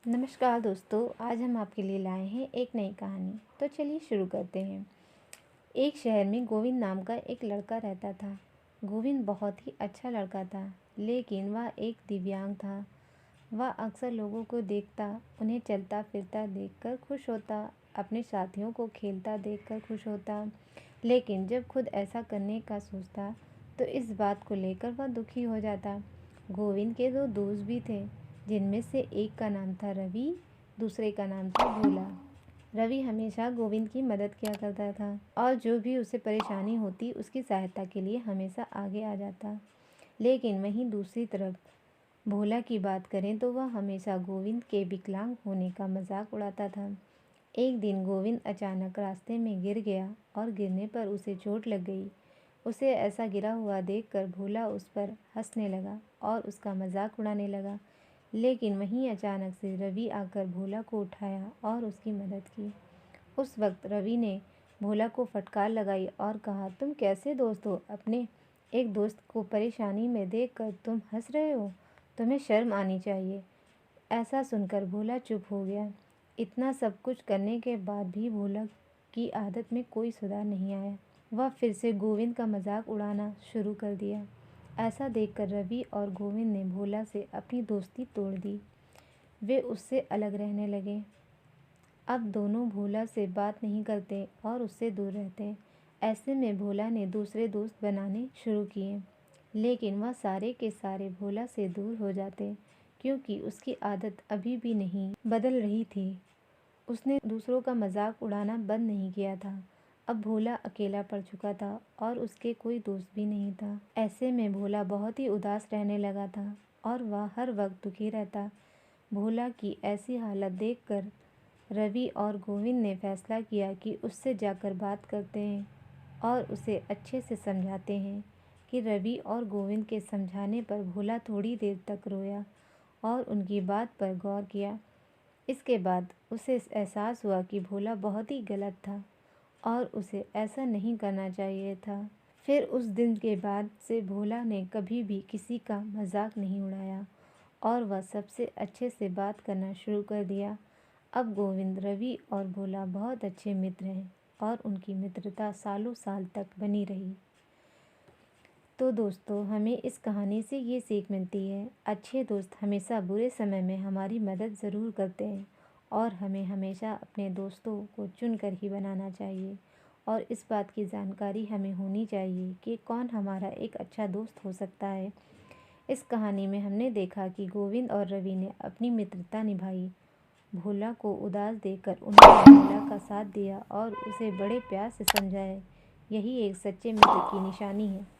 नमस्कार दोस्तों, आज हम आपके लिए लाए हैं एक नई कहानी। तो चलिए शुरू करते हैं। एक शहर में गोविंद नाम का एक लड़का रहता था। गोविंद बहुत ही अच्छा लड़का था, लेकिन वह एक दिव्यांग था। वह अक्सर लोगों को देखता, उन्हें चलता फिरता देखकर खुश होता, अपने साथियों को खेलता देखकर खुश होता, लेकिन जब खुद ऐसा करने का सोचता तो इस बात को लेकर वह दुखी हो जाता। गोविंद के दो दोस्त भी थे, जिनमें से एक का नाम था रवि, दूसरे का नाम था भोला। रवि हमेशा गोविंद की मदद किया करता था और जो भी उसे परेशानी होती उसकी सहायता के लिए हमेशा आगे आ जाता। लेकिन वहीं दूसरी तरफ भोला की बात करें तो वह हमेशा गोविंद के विकलांग होने का मजाक उड़ाता था। एक दिन गोविंद अचानक रास्ते में गिर गया और गिरने पर उसे चोट लग गई। उसे ऐसा गिरा हुआ देखकर भोला उस पर हंसने लगा और उसका मजाक उड़ाने लगा। लेकिन वहीं अचानक से रवि आकर भोला को उठाया और उसकी मदद की। उस वक्त रवि ने भोला को फटकार लगाई और कहा, तुम कैसे दोस्त हो? अपने एक दोस्त को परेशानी में देखकर तुम हंस रहे हो? तुम्हें शर्म आनी चाहिए। ऐसा सुनकर भोला चुप हो गया। इतना सब कुछ करने के बाद भी भोला की आदत में कोई सुधार नहीं आया। वह फिर से गोविंद का मजाक उड़ाना शुरू कर दिया। ऐसा देखकर रवि और गोविंद ने भोला से अपनी दोस्ती तोड़ दी। वे उससे अलग रहने लगे। अब दोनों भोला से बात नहीं करते और उससे दूर रहते। ऐसे में भोला ने दूसरे दोस्त बनाने शुरू किए, लेकिन वह सारे के सारे भोला से दूर हो जाते, क्योंकि उसकी आदत अभी भी नहीं बदल रही थी। उसने दूसरों का मजाक उड़ाना बंद नहीं किया था। अब भोला अकेला पड़ चुका था और उसके कोई दोस्त भी नहीं था। ऐसे में भोला बहुत ही उदास रहने लगा था और वह हर वक्त दुखी रहता। भोला की ऐसी हालत देखकर रवि और गोविंद ने फैसला किया कि उससे जाकर बात करते हैं और उसे अच्छे से समझाते हैं। कि रवि और गोविंद के समझाने पर भोला थोड़ी देर तक रोया और उनकी बात पर गौर किया। इसके बाद उसे एहसास हुआ कि भोला बहुत ही गलत था और उसे ऐसा नहीं करना चाहिए था। फिर उस दिन के बाद से भोला ने कभी भी किसी का मजाक नहीं उड़ाया और वह सबसे अच्छे से बात करना शुरू कर दिया। अब गोविंद, रवि और भोला बहुत अच्छे मित्र हैं और उनकी मित्रता सालों साल तक बनी रही। तो दोस्तों, हमें इस कहानी से ये सीख मिलती है, अच्छे दोस्त हमेशा बुरे समय में हमारी मदद ज़रूर करते हैं और हमें हमेशा अपने दोस्तों को चुनकर ही बनाना चाहिए। और इस बात की जानकारी हमें होनी चाहिए कि कौन हमारा एक अच्छा दोस्त हो सकता है। इस कहानी में हमने देखा कि गोविंद और रवि ने अपनी मित्रता निभाई। भोला को उदास देखकर उन्होंने भोला का साथ दिया और उसे बड़े प्यार से समझाया। यही एक सच्चे मित्र की निशानी है।